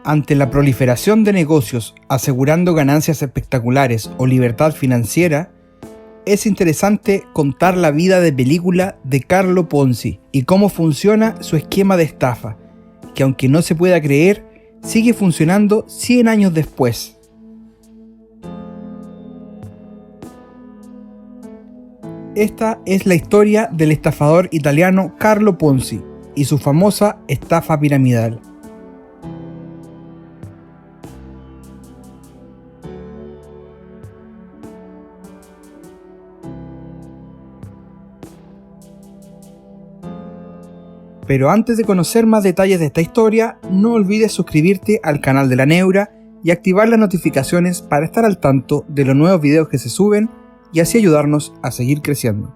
Ante la proliferación de negocios asegurando ganancias espectaculares o libertad financiera, es interesante contar la vida de película de Carlo Ponzi y cómo funciona su esquema de estafa, que aunque no se pueda creer, sigue funcionando 100 años después. Esta es la historia del estafador italiano Carlo Ponzi y su famosa estafa piramidal. Pero antes de conocer más detalles de esta historia, no olvides suscribirte al canal de La Neura y activar las notificaciones para estar al tanto de los nuevos videos que se suben y así ayudarnos a seguir creciendo.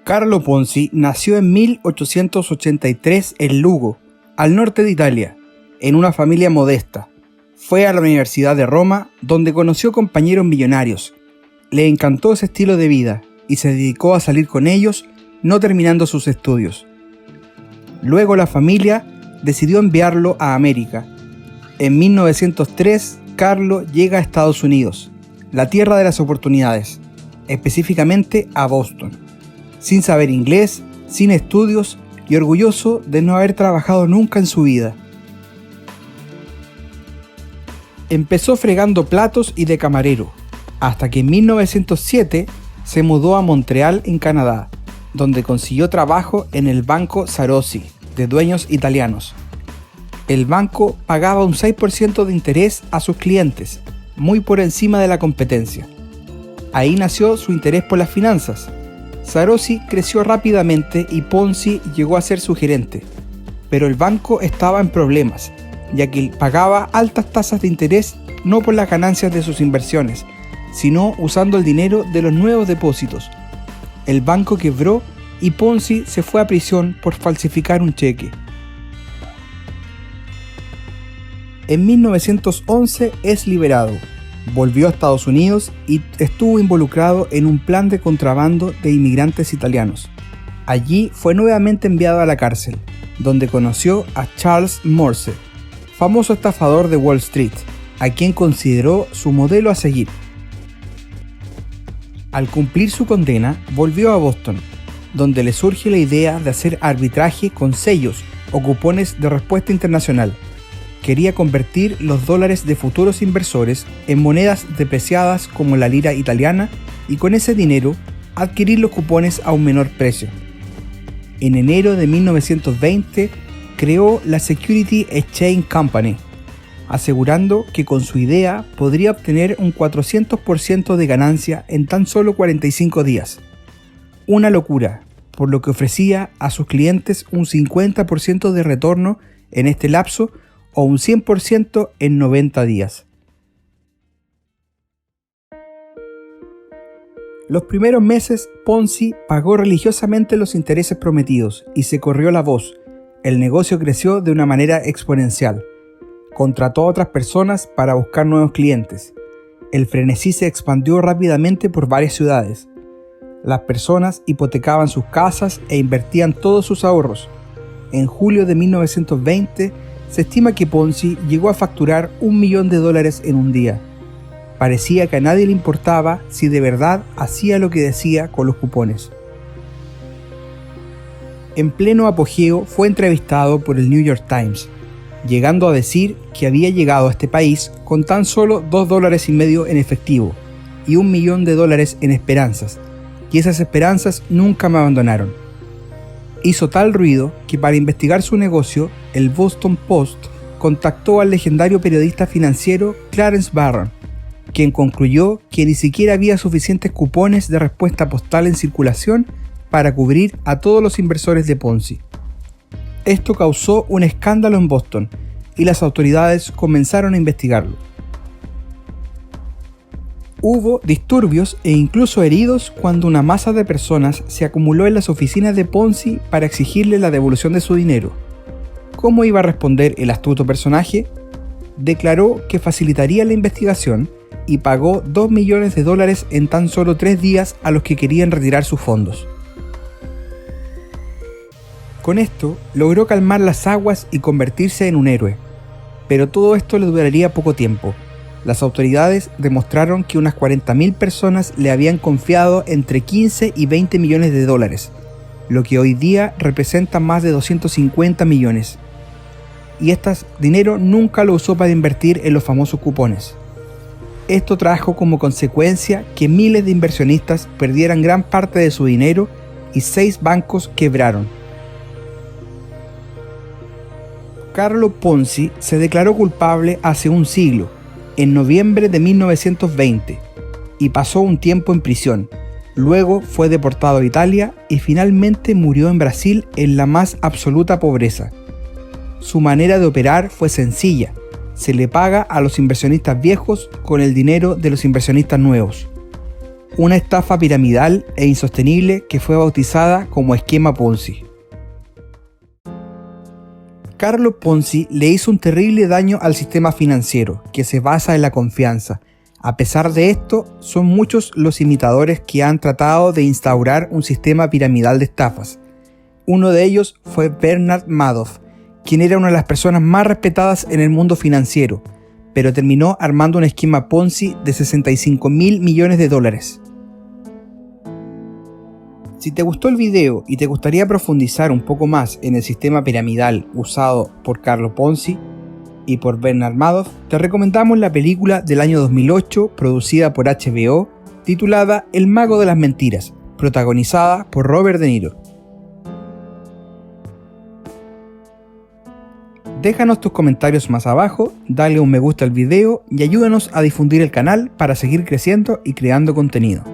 Carlo Ponzi nació en 1883 en Lugo, al norte de Italia, en una familia modesta. Fue a la Universidad de Roma, donde conoció compañeros millonarios. Le encantó ese estilo de vida y se dedicó a salir con ellos, no terminando sus estudios. Luego la familia decidió enviarlo a América. En 1903, Carlo llega a Estados Unidos, la tierra de las oportunidades, específicamente a Boston, sin saber inglés, sin estudios y orgulloso de no haber trabajado nunca en su vida. Empezó fregando platos y de camarero, hasta que en 1907 se mudó a Montreal, en Canadá, donde consiguió trabajo en el Banco Sarosi, de dueños italianos. El banco pagaba un 6% de interés a sus clientes, muy por encima de la competencia. Ahí nació su interés por las finanzas. Sarosi creció rápidamente y Ponzi llegó a ser su gerente, pero el banco estaba en problemas, ya que pagaba altas tasas de interés no por las ganancias de sus inversiones, sino usando el dinero de los nuevos depósitos. El banco quebró y Ponzi se fue a prisión por falsificar un cheque. En 1911 es liberado, volvió a Estados Unidos y estuvo involucrado en un plan de contrabando de inmigrantes italianos. Allí fue nuevamente enviado a la cárcel, donde conoció a Charles Morse, famoso estafador de Wall Street, a quien consideró su modelo a seguir. Al cumplir su condena, volvió a Boston, donde le surge la idea de hacer arbitraje con sellos o cupones de respuesta internacional. Quería convertir los dólares de futuros inversores en monedas depreciadas como la lira italiana y con ese dinero adquirir los cupones a un menor precio. En enero de 1920 creó la Security Exchange Company, asegurando que con su idea podría obtener un 400% de ganancia en tan solo 45 días. Una locura, por lo que ofrecía a sus clientes un 50% de retorno en este lapso o un 100% en 90 días. Los primeros meses, Ponzi pagó religiosamente los intereses prometidos y se corrió la voz. El negocio creció de una manera exponencial. Contrató a otras personas para buscar nuevos clientes. El frenesí se expandió rápidamente por varias ciudades. Las personas hipotecaban sus casas e invertían todos sus ahorros. En julio de 1920, se estima que Ponzi llegó a facturar $1 millón en un día. Parecía que a nadie le importaba si de verdad hacía lo que decía con los cupones. En pleno apogeo fue entrevistado por el New York Times, llegando a decir que había llegado a este país con tan solo $2.50 en efectivo y $1 millón en esperanzas, y esas esperanzas nunca me abandonaron. Hizo tal ruido que para investigar su negocio, el Boston Post contactó al legendario periodista financiero Clarence Barron, quien concluyó que ni siquiera había suficientes cupones de respuesta postal en circulación para cubrir a todos los inversores de Ponzi. Esto causó un escándalo en Boston y las autoridades comenzaron a investigarlo. Hubo disturbios e incluso heridos cuando una masa de personas se acumuló en las oficinas de Ponzi para exigirle la devolución de su dinero. ¿Cómo iba a responder el astuto personaje? Declaró que facilitaría la investigación y pagó $2 millones en tan solo 3 días a los que querían retirar sus fondos. Con esto, logró calmar las aguas y convertirse en un héroe. Pero todo esto le duraría poco tiempo. Las autoridades demostraron que unas 40.000 personas le habían confiado entre 15 y 20 millones de dólares, lo que hoy día representa más de 250 millones. Y este dinero nunca lo usó para invertir en los famosos cupones. Esto trajo como consecuencia que miles de inversionistas perdieran gran parte de su dinero y 6 bancos quebraron. Carlo Ponzi se declaró culpable hace un siglo, en noviembre de 1920, y pasó un tiempo en prisión. Luego fue deportado a Italia y finalmente murió en Brasil en la más absoluta pobreza. Su manera de operar fue sencilla: se le paga a los inversionistas viejos con el dinero de los inversionistas nuevos. Una estafa piramidal e insostenible que fue bautizada como esquema Ponzi. Carlo Ponzi le hizo un terrible daño al sistema financiero, que se basa en la confianza. A pesar de esto, son muchos los imitadores que han tratado de instaurar un sistema piramidal de estafas. Uno de ellos fue Bernard Madoff, quien era una de las personas más respetadas en el mundo financiero, pero terminó armando un esquema Ponzi de 65.000 millones de dólares. Si te gustó el video y te gustaría profundizar un poco más en el sistema piramidal usado por Carlo Ponzi y por Bernard Madoff, te recomendamos la película del año 2008 producida por HBO titulada El Mago de las Mentiras, protagonizada por Robert De Niro. Déjanos tus comentarios más abajo, dale un me gusta al video y ayúdanos a difundir el canal para seguir creciendo y creando contenido.